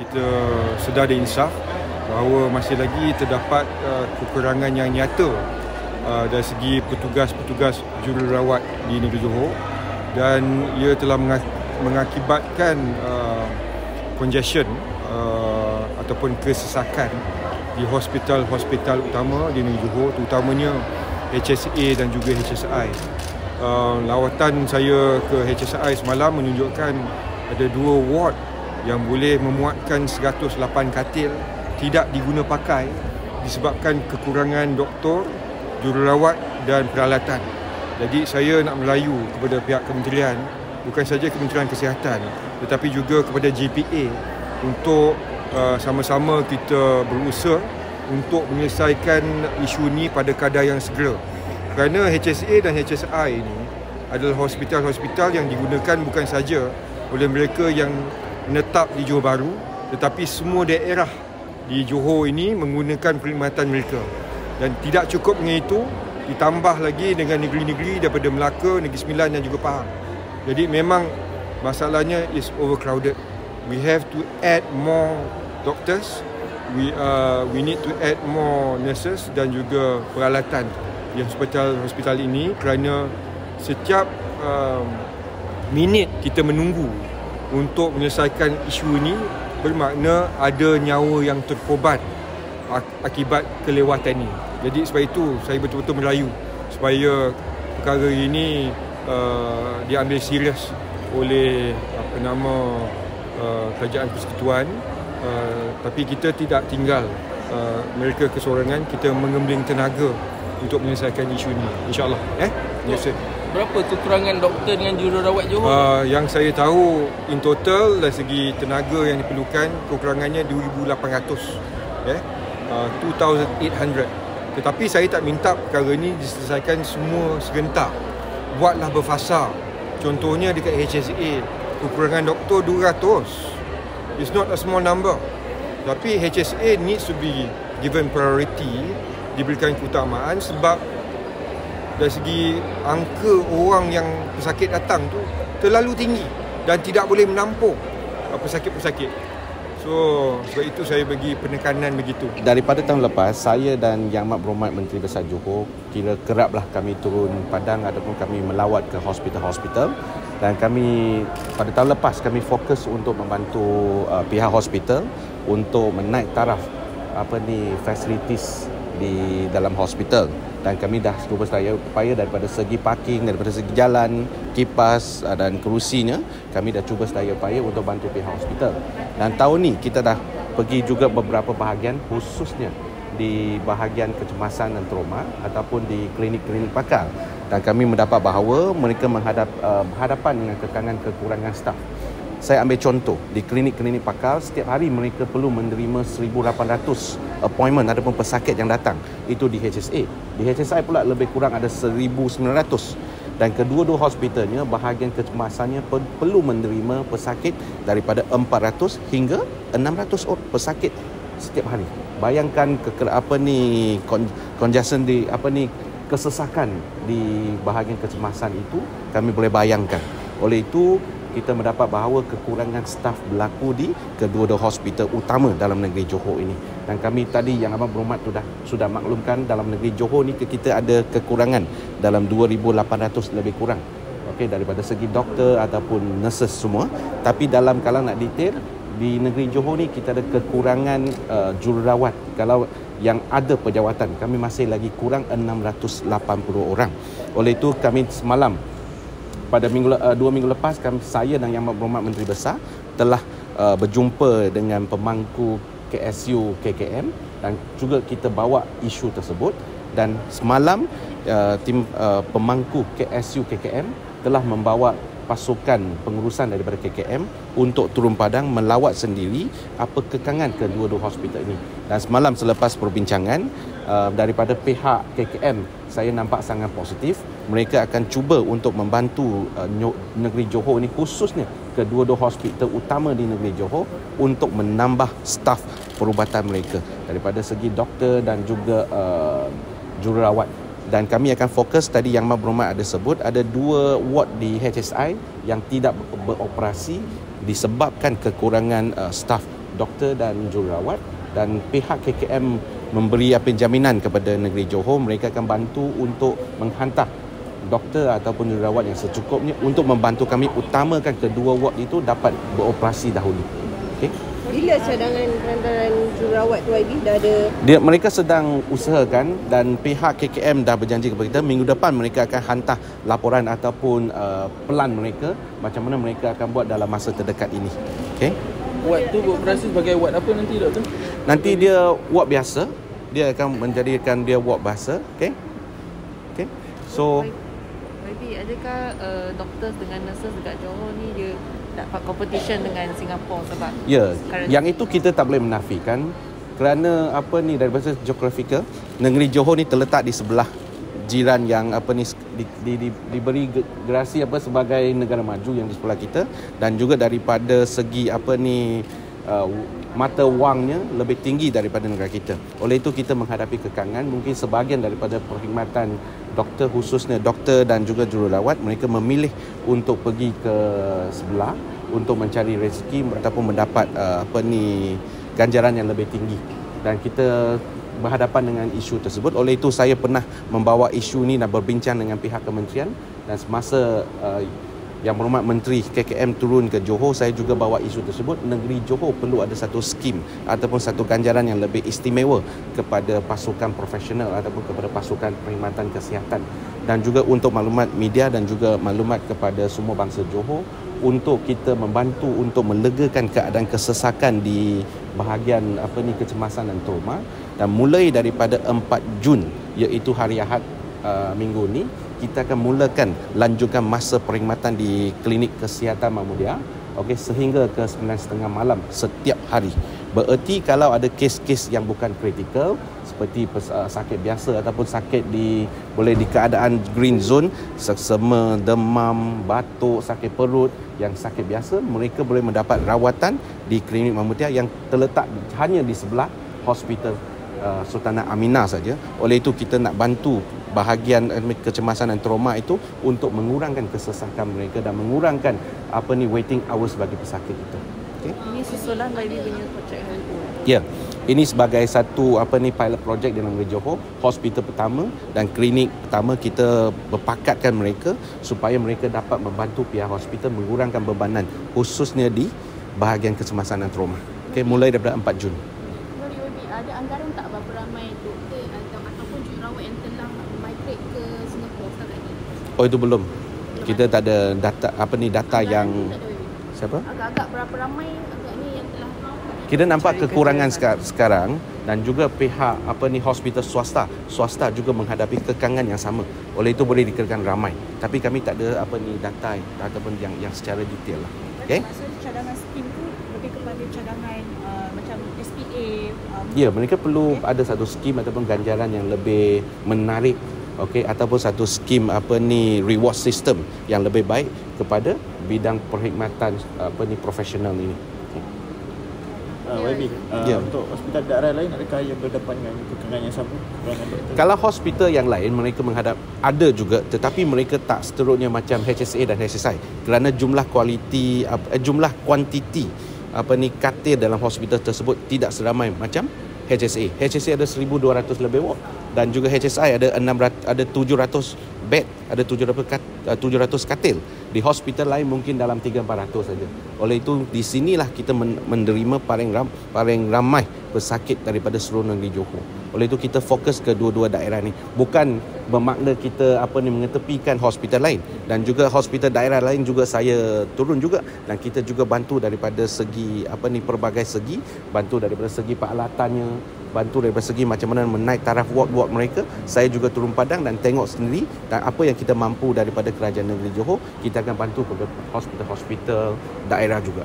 kita sedar dan insaf bahawa masih lagi terdapat kekurangan yang nyata dari segi petugas-petugas jururawat di negeri Johor, dan ia telah mengakibatkan congestion ataupun kesesakan di hospital-hospital utama di negeri Johor, terutamanya HSA dan juga HSI. Lawatan saya ke HSI semalam menunjukkan ada 2 ward yang boleh memuatkan 108 katil tidak diguna pakai disebabkan kekurangan doktor, jururawat dan peralatan. Jadi saya nak melayu kepada pihak kementerian, bukan saja Kementerian Kesihatan tetapi juga kepada JPA untuk sama-sama kita berusaha untuk menyelesaikan isu ini pada kadar yang segera. Kerana HSA dan HSI ini adalah hospital-hospital yang digunakan bukan saja oleh mereka yang menetap di Johor Bahru, tetapi semua daerah di Johor ini menggunakan perkhidmatan mereka. Dan tidak cukup dengan itu, ditambah lagi dengan negeri-negeri daripada Melaka, Negeri Sembilan dan juga Pahang. Jadi memang masalahnya is overcrowded. We have to add more doctors, we need to add more nurses dan juga peralatan di hospital ini, kerana setiap minit kita menunggu untuk menyelesaikan isu ini bermakna ada nyawa yang terkorban akibat kelewatan ini. Jadi sebab itu saya betul-betul merayu supaya perkara ini diambil serius oleh kerajaan persekutuan, tapi kita tidak tinggal mereka kesorangan, kita mengembling tenaga untuk menyelesaikan isu ini, insya-Allah. Yes, sir. Berapa kekurangan doktor dengan jururawat Johor? Yang saya tahu in total dari segi tenaga yang diperlukan kekurangannya 2,800, 2,800. Tetapi saya tak minta perkara ini diselesaikan semua serentak. Buatlah berfasa. Contohnya dekat HSA, kekurangan doktor 200. It's not a small number. Tapi HSA needs to be given priority, diberikan keutamaan sebab dari segi angka orang yang pesakit datang tu terlalu tinggi dan tidak boleh menampung pesakit-pesakit. So sebab itu saya bagi penekanan begitu. Daripada tahun lepas, saya dan Yang Amat Berhormat Menteri Besar Johor kira keraplah kami turun padang ataupun kami melawat ke hospital-hospital, dan kami pada tahun lepas kami fokus untuk membantu pihak hospital untuk menaik taraf facilities di dalam hospital, dan kami dah cuba upaya daripada segi parking, daripada segi jalan, kipas dan kerusinya, kami dah cuba upaya untuk bantu pihak hospital. Dan tahun ni kita dah pergi juga beberapa bahagian, khususnya di bahagian kecemasan dan trauma ataupun di klinik-klinik pakar, dan kami mendapat bahawa mereka berhadapan dengan kekurangan staf. Saya ambil contoh, di klinik-klinik pakar setiap hari mereka perlu menerima 1,800 appointment ataupun pesakit yang datang. Itu di HSA. Di HSI pula lebih kurang ada 1,900. Dan kedua-dua hospitalnya bahagian kecemasannya perlu menerima pesakit daripada 400 hingga 600 pesakit setiap hari. Bayangkan congestion di kesesakan di bahagian kecemasan itu, kami boleh bayangkan. Oleh itu kita mendapat bahawa kekurangan staf berlaku di kedua-dua hospital utama dalam negeri Johor ini. Dan kami tadi Yang Amat Berhormat sudah maklumkan dalam negeri Johor ni kita ada kekurangan dalam 2,800 lebih kurang. Daripada segi doktor ataupun nurses semua. Tapi dalam kalau nak detail, di negeri Johor ni kita ada kekurangan jururawat. Kalau yang ada pejawatan, kami masih lagi kurang 680 orang. Oleh itu kami semalam pada 2 minggu lepas, saya dan Yang Amat Berhormat Menteri Besar telah berjumpa dengan pemangku KSU KKM, dan juga kita bawa isu tersebut. Dan semalam tim pemangku KSU KKM telah membawa pasukan pengurusan daripada KKM untuk turun padang melawat sendiri apa kekangan kedua-dua hospital ini. Dan semalam selepas perbincangan daripada pihak KKM, saya nampak sangat positif. Mereka akan cuba untuk membantu negeri Johor ini, khususnya kedua-dua hospital utama di negeri Johor, untuk menambah staf perubatan mereka daripada segi doktor dan juga jururawat. Dan kami akan fokus, tadi Yang Amat Berhormat ada sebut, ada 2 ward di HSI yang tidak beroperasi disebabkan kekurangan staf doktor dan jururawat, dan pihak KKM memberi jaminan kepada negeri Johor mereka akan bantu untuk menghantar doktor ataupun jururawat yang secukupnya untuk membantu kami utamakan kedua ward itu dapat beroperasi dahulu. Okey. Bila cadangan perantaran jururawat tu YB dah ada? Mereka sedang usahakan dan pihak KKM dah berjanji kepada kita minggu depan mereka akan hantar laporan ataupun pelan mereka macam mana mereka akan buat dalam masa terdekat ini. Okey. Ward tu beroperasi sebagai ward apa nanti, doktor? Nanti dia ward biasa. Dia akan menjadikan dia ward biasa. Okey. Okey. So YB, adakah doktor dengan nurses dekat Johor ni dia dapat competition dengan Singapura sebab yang itu kita tak boleh menafikan kerana daripada geografika negeri Johor ni terletak di sebelah jiran yang diberi gerasi sebagai negara maju yang di sebelah kita, dan juga daripada segi mata wangnya lebih tinggi daripada negara kita. Oleh itu kita menghadapi kekangan, mungkin sebahagian daripada perkhidmatan doktor, khususnya doktor dan juga jururawat, mereka memilih untuk pergi ke sebelah untuk mencari rezeki ataupun mendapat ganjaran yang lebih tinggi, dan kita berhadapan dengan isu tersebut. Oleh itu saya pernah membawa isu ni dan berbincang dengan pihak kementerian, dan semasa Yang Berhormat Menteri KKM turun ke Johor, saya juga bawa isu tersebut. Negeri Johor perlu ada satu skim ataupun satu ganjaran yang lebih istimewa kepada pasukan profesional ataupun kepada pasukan perkhidmatan kesihatan, dan juga untuk maklumat media dan juga maklumat kepada semua bangsa Johor untuk kita membantu untuk melegakan keadaan kesesakan di bahagian kecemasan dan trauma. Dan mulai daripada 4 Jun iaitu hari Ahad minggu ni, kita akan mulakan lanjutkan masa perkhidmatan di klinik kesihatan Mahmudia, sehingga ke 9.30 malam setiap hari. Bererti kalau ada kes-kes yang bukan kritikal seperti sakit biasa ataupun sakit boleh di keadaan green zone, seksema, demam, batuk, sakit perut, yang sakit biasa, mereka boleh mendapat rawatan di klinik Mahmudia yang terletak hanya di sebelah hospital Sultanah Aminah saja. Oleh itu kita nak bantu bahagian kecemasan dan trauma itu untuk mengurangkan kesesakan mereka dan mengurangkan waiting hours bagi pesakit itu. Okay? Ini susulan YB punya projek itu. Ya. Ini sebagai satu pilot project dalam negeri Johor, hospital pertama dan klinik pertama kita berpakatkan mereka supaya mereka dapat membantu pihak hospital mengurangkan bebanan khususnya di bahagian kecemasan dan trauma. Okey, mulai daripada 4 Jun. Ada anggaran tak berapa ramai doktor ataupun jururawat yang telah migrate ke Singapura setakat ini? Oh, itu belum. Kita tak ada data data yang siapa? Agak-agak berapa ramai agaknya yang telah kita nampak kekurangan sekarang, dan juga pihak hospital swasta juga menghadapi kekangan yang sama. Oleh itu boleh dikirakan ramai, tapi kami tak ada data ataupun yang secara detail lah. Okey. Maksud cadangan skim tu lebih kepada cadangan macam SPA. Ya, mereka perlu ada satu skim ataupun ganjaran yang lebih menarik, ataupun satu skim reward system yang lebih baik kepada bidang perkhidmatan profesional ini. YB, untuk hospital daerah lain adakah yang berdepan dengan kekangan yang sama? Kalau hospital yang lain mereka menghadap ada juga, tetapi mereka tak seterusnya macam HSA dan HSI kerana jumlah kuantiti katil dalam hospital tersebut tidak seramai macam HSA. HSA ada 1,200 lebih ward, dan juga HSI ada 700 bed, ada 700 katil. Di hospital lain mungkin dalam 300-400 saja. Oleh itu di sinilah kita menerima paling ramai pesakit daripada seluruh negeri Johor. Oleh itu kita fokus ke dua-dua daerah ni. Bukan bermakna kita mengetepikan hospital lain, dan juga hospital daerah lain juga saya turun juga, dan kita juga bantu daripada segi pelbagai segi, bantu daripada segi peralatannya, bantu daripada segi macam mana menaik taraf ward-ward mereka. Saya juga turun padang dan tengok sendiri, dan apa yang kita mampu daripada kerajaan negeri Johor kita akan bantu kepada hospital-hospital daerah juga.